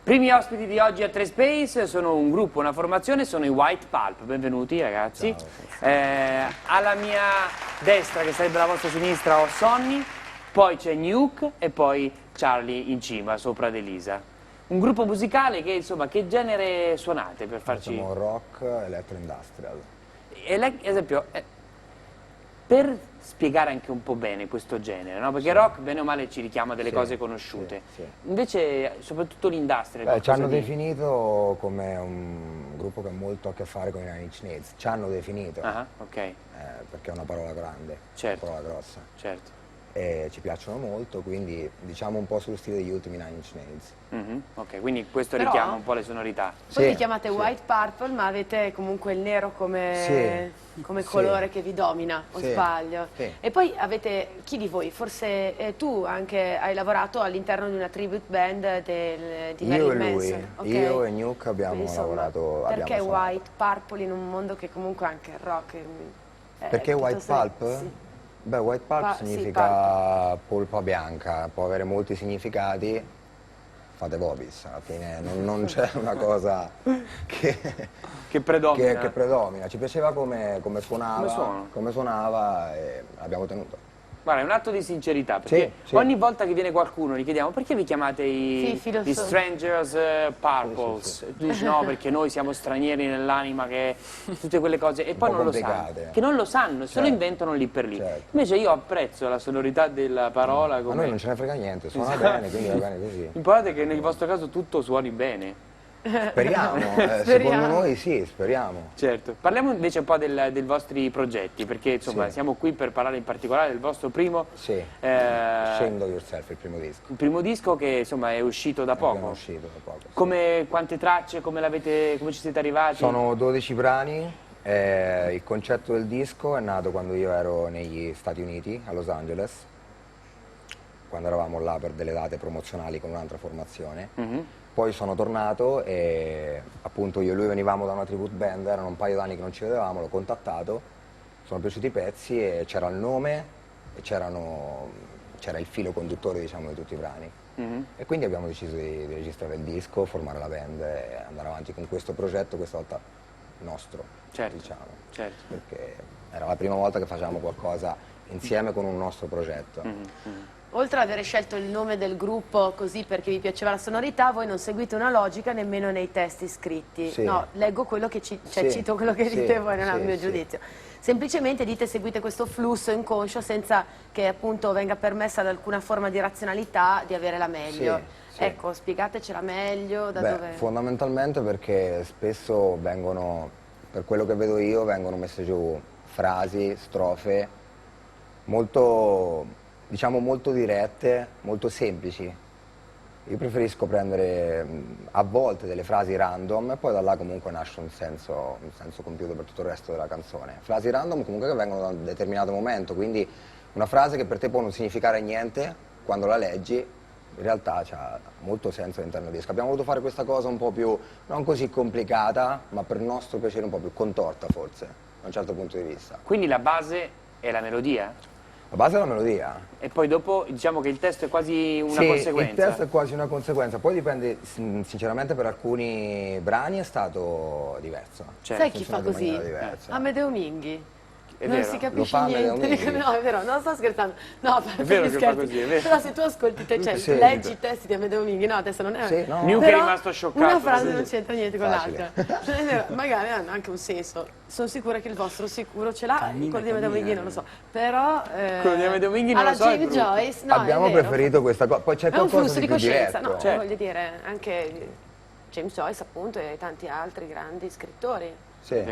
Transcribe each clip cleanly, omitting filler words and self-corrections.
Primi ospiti di oggi a 3 Space sono un gruppo, una formazione, sono i White Pulp. Benvenuti ragazzi. Alla mia destra, che sarebbe la vostra sinistra, ho Sonny, poi c'è Nuke e poi Charlie in cima, sopra ad Elisa. Un gruppo musicale che, insomma, che genere suonate per farci... Facciamo rock, electro industrial. Esempio, per spiegare anche un po' bene questo genere, no? Perché rock, bene o male, ci richiama delle cose conosciute. Invece, soprattutto l'industrial... Ci hanno definito come un gruppo che ha molto a che fare con i Nine Inch Nails. Ci hanno definito. Perché è una parola grande, una parola grossa. Certo. E ci piacciono molto, quindi diciamo un po' sullo stile degli ultimi Nine Inch Nails. Ok, quindi questo richiama un po' le sonorità. Voi vi chiamate White Purple, ma avete comunque il nero come, colore che vi domina, o sbaglio? E poi avete, chi di voi, forse tu anche hai lavorato all'interno di una tribute band di Marilyn Manson. Io e Nuke abbiamo lavorato. Perché White Purple in un mondo che comunque anche il rock perché White Pulp? Sì. Beh, White Pulp significa polpa bianca, può avere molti significati, fate vobis, alla fine non c'è una cosa che predomina. Ci piaceva come suonava e l'abbiamo tenuto. Guarda, è un atto di sincerità, perché ogni volta che viene qualcuno gli chiediamo perché vi chiamate gli Strangers Purples? Tu dici no, perché noi siamo stranieri nell'anima, che tutte quelle cose, e poi non lo sanno. Che non lo sanno, se lo inventano lì per lì. Invece io apprezzo la sonorità della parola. A noi non ce ne frega niente, suona bene, quindi va bene così. L'importante è che nel vostro caso tutto suoni bene. Speriamo, secondo noi sì, speriamo. Certo, parliamo invece un po' dei vostri progetti, perché insomma siamo qui per parlare in particolare del vostro primo... Ashamed of Yourself, il primo disco. Il primo disco che insomma è uscito da poco. È uscito da poco, Quante tracce, come ci siete arrivati? Sono 12 brani, il concetto del disco è nato quando io ero negli Stati Uniti, a Los Angeles, quando eravamo là per delle date promozionali con un'altra formazione. Poi sono tornato e appunto io e lui venivamo da una tribute band, erano un paio d'anni che non ci vedevamo, l'ho contattato, sono piaciuti i pezzi e c'era il nome e c'era il filo conduttore, diciamo, di tutti i brani. E quindi abbiamo deciso di registrare il disco, formare la band e andare avanti con questo progetto, questa volta nostro, diciamo. Perché era la prima volta che facevamo qualcosa insieme con un nostro progetto. Oltre ad aver scelto il nome del gruppo così perché vi piaceva la sonorità, voi non seguite una logica nemmeno nei testi scritti. No, leggo quello che cito quello che dite voi, non è il mio giudizio. Semplicemente dite, seguite questo flusso inconscio senza che appunto venga permessa ad alcuna forma di razionalità di avere la meglio. Ecco, spiegatecela meglio, da dove... Fondamentalmente perché spesso vengono, per quello che vedo io, vengono messe giù frasi, strofe molto... diciamo molto dirette, molto semplici. Io preferisco prendere a volte delle frasi random e poi da là comunque nasce un senso compiuto per tutto il resto della canzone. Frasi random comunque che vengono da un determinato momento, quindi una frase che per te può non significare niente, quando la leggi in realtà ha molto senso all'interno del disco. Abbiamo voluto fare questa cosa un po' più, non così complicata, ma per il nostro piacere un po' più contorta forse, da un certo punto di vista. Quindi la base è la melodia? La base è la melodia. E poi dopo diciamo che il testo è quasi una conseguenza. Il testo è quasi una conseguenza, poi dipende, sinceramente per alcuni brani è stato diverso. Sai chi fa così? Amedeo Minghi. Non si capisce niente. No, è vero, non sto scherzando. No, è vero che fa così, è vero. Però se tu ascolti, leggi i testi di Amedeo Minghi, no, adesso non è... Nuke è rimasto scioccato. Una frase non c'entra niente con l'altra. Magari hanno anche un senso. Sono sicura che il vostro sicuro ce l'ha, quello di Amedeo Minghi non lo so. Però... quello di Amedeo Minghi non lo so. Alla James Joyce, no, abbiamo preferito questa cosa, poi c'è qualcosa di più diretto. No, voglio dire, anche James Joyce appunto e tanti altri grandi scrittori.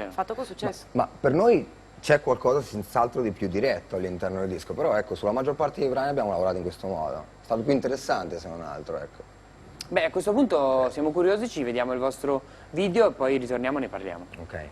Fatto con successo. Ma per noi... c'è qualcosa senz'altro di più diretto all'interno del disco, però ecco, sulla maggior parte dei brani abbiamo lavorato in questo modo. È stato più interessante se non altro, ecco. Beh, a questo punto siamo curiosi, ci vediamo il vostro video e poi ritorniamo e ne parliamo. Ok.